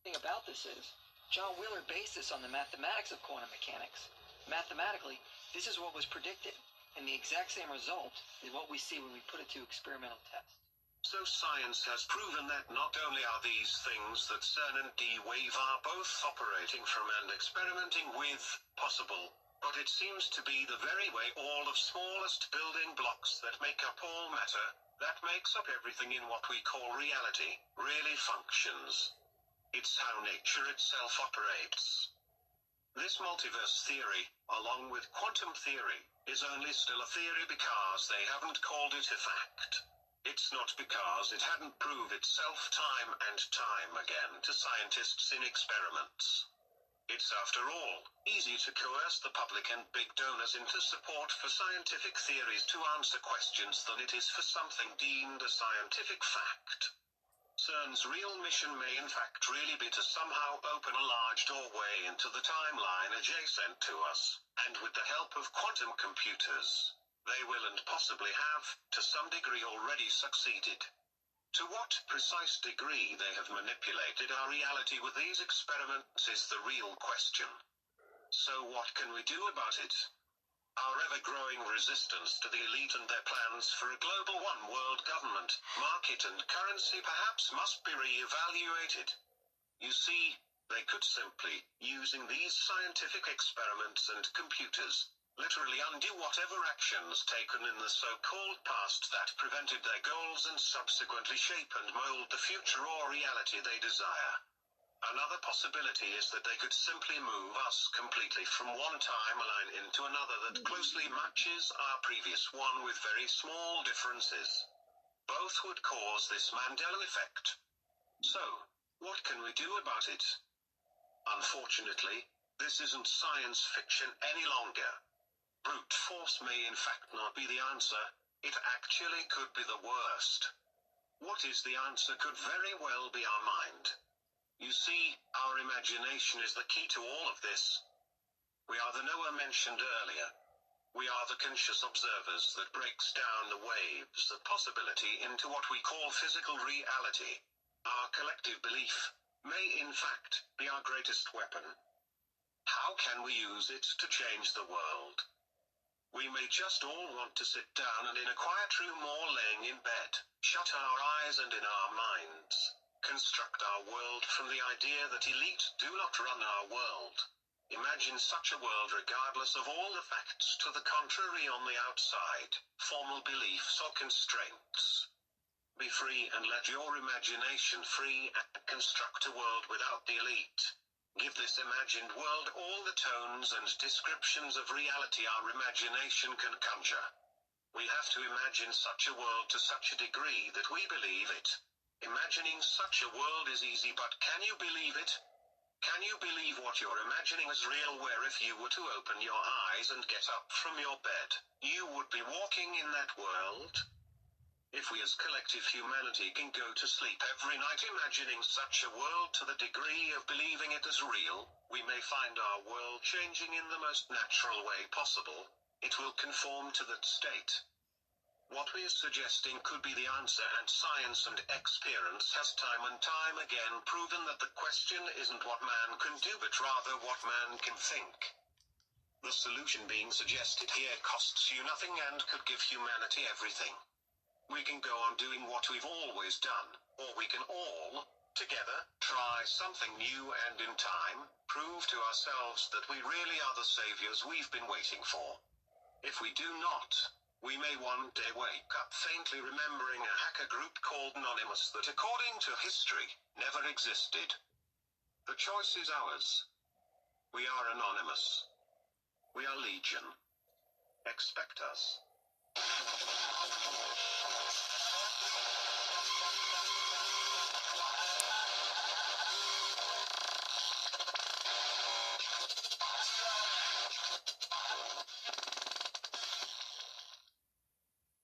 thing about this is, John Wheeler based this on the mathematics of quantum mechanics. Mathematically, this is what was predicted, and the exact same result is what we see when we put it to experimental test. So science has proven that not only are these things that CERN and D-Wave are both operating from and experimenting with possible, but it seems to be the very way all of smallest building blocks that make up all matter, that makes up everything in what we call reality, really functions. It's how nature itself operates. This multiverse theory, along with quantum theory, is only still a theory because they haven't called it a fact. It's not because it hadn't proved itself time and time again to scientists in experiments. It's, after all, easy to coerce the public and big donors into support for scientific theories to answer questions than it is for something deemed a scientific fact. CERN's real mission may in fact really be to somehow open a large doorway into the timeline adjacent to us, and with the help of quantum computers, they will and possibly have, to some degree, already succeeded. To what precise degree they have manipulated our reality with these experiments is the real question. So what can we do about it? Our ever-growing resistance to the elite and their plans for a global one-world government, market and currency perhaps must be re-evaluated. You see, they could simply, using these scientific experiments and computers, literally undo whatever actions taken in the so-called past that prevented their goals and subsequently shape and mold the future or reality they desire. Another possibility is that they could simply move us completely from one timeline into another that closely matches our previous one with very small differences. Both would cause this Mandela effect. So, what can we do about it? Unfortunately, this isn't science fiction any longer. Brute force may in fact not be the answer, it actually could be the worst. What is the answer could very well be our mind. You see, our imagination is the key to all of this. We are the Noah mentioned earlier. We are the conscious observers that breaks down the waves of possibility into what we call physical reality. Our collective belief may in fact be our greatest weapon. How can we use it to change the world? We may just all want to sit down and in a quiet room or laying in bed, shut our eyes and in our minds, construct our world from the idea that elite do not run our world. Imagine such a world regardless of all the facts to the contrary on the outside, formal beliefs or constraints. Be free and let your imagination free and construct a world without the elite. Give this imagined world all the tones and descriptions of reality our imagination can conjure. We have to imagine such a world to such a degree that we believe it. Imagining such a world is easy, but can you believe it? Can you believe what you're imagining is real, where if you were to open your eyes and get up from your bed, you would be walking in that world? If we as collective humanity can go to sleep every night imagining such a world to the degree of believing it as real, we may find our world changing in the most natural way possible. It will conform to that state. What we are suggesting could be the answer, and science and experience has time and time again proven that the question isn't what man can do, but rather what man can think. The solution being suggested here costs you nothing and could give humanity everything. We can go on doing what we've always done, or we can all, together, try something new and in time, prove to ourselves that we really are the saviors we've been waiting for. If we do not, we may one day wake up faintly remembering a hacker group called Anonymous that, according to history, never existed. The choice is ours. We are Anonymous. We are Legion. Expect us.